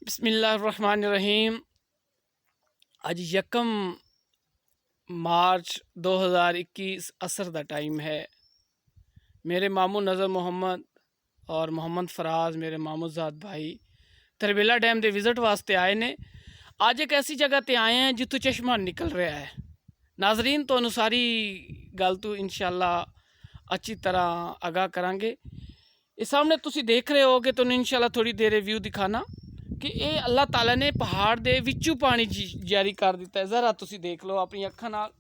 बिस्मिल्लाहिर्रहमानिर्रहीम। आज यकम मार्च 2021 असर दा टाइम है। मेरे मामू नज़र मोहम्मद और मोहम्मद फराज मेरे मामूजाद भाई तरबेला डैम के विज़िट वास्ते आए ने। आज एक ऐसी जगह ते आए हैं जितों चश्मा निकल रहा है। नाजरीन तो सारी गल तो इंशाअल्लाह अच्छी तरह आगाह करांगे। इस सामने तुसी देख रहे हो कि तो इंशाअल्लाह थोड़ी देर व्यू दिखाना कि ये अल्लाह ताला ने पहाड़ दे विचों पानी जारी कर दिता है। ज़रा तुसी देख लो अपनी अखां नाल,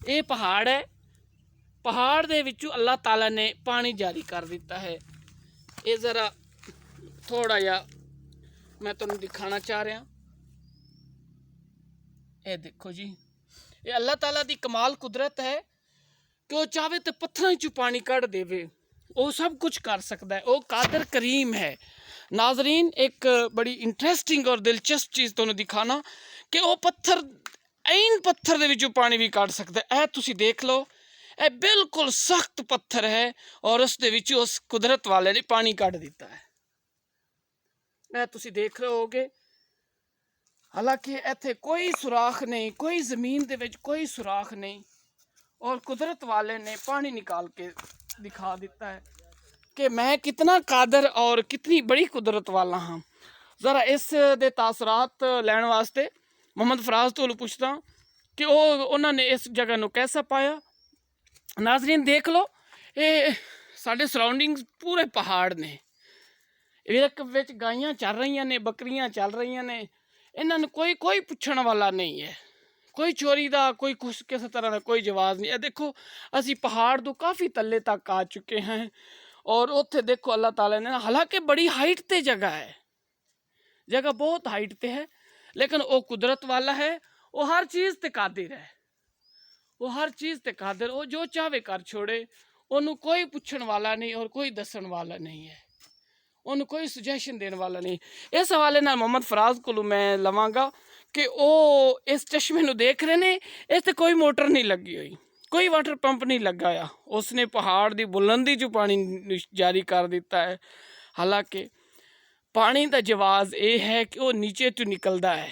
ये पहाड़ है, पहाड़ दे विचों अल्लाह ताला ने पानी जारी कर दिता है। ये ज़रा थोड़ा जा मैं तुहानू दिखाना चाह रहा। ये देखो जी, ये अल्लाह ताला दी कमाल कुदरत है कि वह चाहे तो पत्थरों चों पानी कढ़ देवे, वो सब कुछ कर सकता है। वो कादर करीम है। नाजरीन एक बड़ी इंटरेस्टिंग और दिलचस्प चीज़ तुहानू दिखाना कि वो पत्थर ऐन पत्थर दे विचों पानी भी कढ़ सकता है। तुसी देख लो, ये बिल्कुल सख्त पत्थर है और उस दे विचों उस कुदरत वाले ने पानी कढ़ दिता है। ये तुसी देख रहे होगे। हालांकि इत्थे कोई सुराख नहीं, कोई ज़मीन दे विच कोई सुराख नहीं, और कुदरत वाले ने पानी निकाल के दिखा दिता है कि मैं कितना कादर और कितनी बड़ी कुदरत वाला हाँ। ज़रा इस दे तासरात लैन वास्ते मोहम्मद फराज तो पूछता कि उन्होंने इस जगह को कैसा पाया। नाजरीन देख लो, ये साढ़े सराउंडिंग्स पूरे पहाड़ ने, एक गाइयाँ चल रही ने, बकरियाँ चल रही ने, इन्होंने कोई पुछण वाला नहीं है। कोई चोरी का कोई कुछ किसी तरह का कोई जवाब नहीं है। देखो असी पहाड़ तो काफ़ी तले तक आ चुके हैं और उत्थे देखो अल्लाह ताला ने, हालांकि बड़ी हाइट ते जगह है, जगह बहुत हाइट ते है, लेकिन वो कुदरत वाला है। वो हर चीज़ ते कादिर है, वो हर चीज़ ते कादिर। वो जो चाहे कर छोड़े, उन्होंने कोई पुछण वाला नहीं और कोई दसन वाला नहीं है, उन्होंने कोई सुजैशन देने वाला नहीं। इस हवाले नाल मोहम्मद फराज को मैं लवांगा कि वो इस चश्मे को देख रहे ने, इस कोई मोटर नहीं लगी हुई, कोई वाटर पंप नहीं लगाया, उसने पहाड़ की बुलंदी चो पानी जारी कर दिता है। हालांकि पानी का जवाब ये है कि वो नीचे तो निकलता है,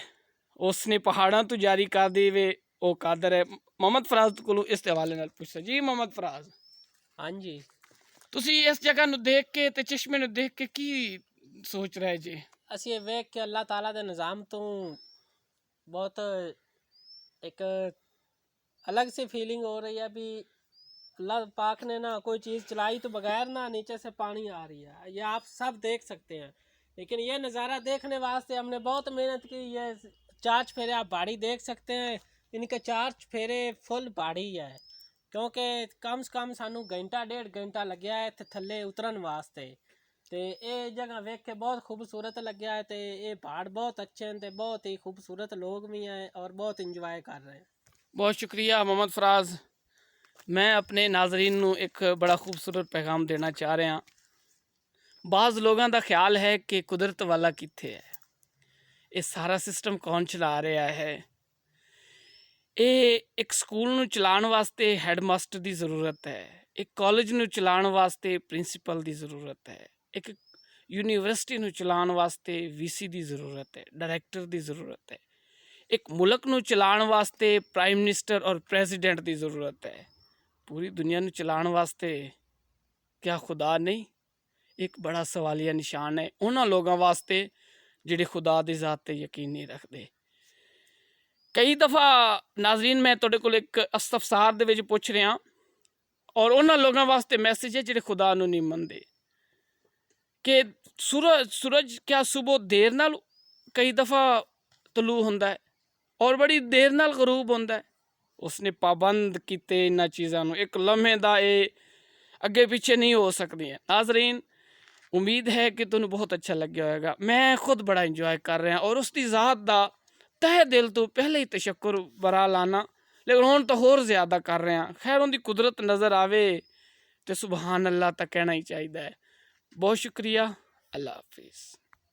उसने पहाड़ों तो जारी कर देवे, वो कादर है। मोहम्मद फराज को इस हवाले नाल पूछता जी। मोहम्मद फराज, हाँ जी, तुसी इस जगह नु देख के ते चश्मे नु देख के की सोच रहे जी? असी ये वेख के अल्लाह ताला दे निज़ाम तो बहुत एक अलग सी फीलिंग हो रही है। अभी अल्लाह पाक ने ना कोई चीज़ चलाई तो बगैर ना नीचे से पानी आ रही है, ये आप सब देख सकते हैं। लेकिन ये नज़ारा देखने वास्ते हमने बहुत मेहनत की। ये 4 फेरे आप बाड़ी देख सकते हैं, इनके 4 फेरे फुल बाड़ी है, क्योंकि कम से कम सानू घंटा 1.5 घंटा लग्या है इत्थे थल्ले उतरन वास्ते। तो ये जगह वेख के बहुत खूबसूरत लग्या है। तो ये पहाड़ बहुत अच्छे हैं, तो बहुत ही खूबसूरत लोग भी हैं और बहुत इंजॉय कर रहे हैं। बहुत शुक्रिया मोहम्मद फराज। मैं अपने नाजरीन नू एक बड़ा खूबसूरत पैगाम देना चाह रहा। बाज़ लोगों का ख्याल है कि कुदरत वाला कित्थे है, ये सारा सिस्टम कौन चला रहा है। ये एक स्कूल नू चलाने वास्ते हैडमास्टर की ज़रूरत है, एक कॉलेज नू चलाने वास्ते प्रिंसीपल की ज़रूरत है, एक यूनिवर्सिटी नू चलाने वास्ते वीसी की ज़रूरत है, डायरैक्टर की ज़रूरत है, एक मुल्क नू चलाने वास्ते प्राइम मिनिस्टर और प्रेजिडेंट की ज़रूरत है। पूरी दुनिया नू चलाने वास्ते क्या खुदा नहीं? एक बड़ा सवालिया निशान है उन्होंने लोगों वास्ते जिहड़े खुदा की ज़ात ते यकीन नहीं रखते। कई दफ़ा नाजरीन मैं तुहाडे कोल एक इस्तफसार दे विच पुछ रहा, और उन्होंने लोगों वास्ते मैसेज है जिहड़े खुदा नू नहीं मनते कि सूरज क्या सुबह देर नाल कई दफ़ा तलू होंदा है और बड़ी देर नाल गरूब होंदा है। उसने पाबंद किते इन्हां चीज़ां नू, एक लम्हे दा ये अगे पिछे नहीं हो सकती। नाजरीन उम्मीद है कि तुहानू बहुत अच्छा लग्या होगा। मैं खुद बड़ा इंजॉय कर रहा और उसकी ज़ात का तह दिल तो पहले ही तशक्कुर बरा लाना, लेकिन हुण तो होर ज़्यादा कर रहे हैं। खैर उनकी कुदरत नज़र आवे तो सुबहान अल्लाह तक कहना ही चाहिए है। बहुत शुक्रिया। अल्लाह हाफिज़।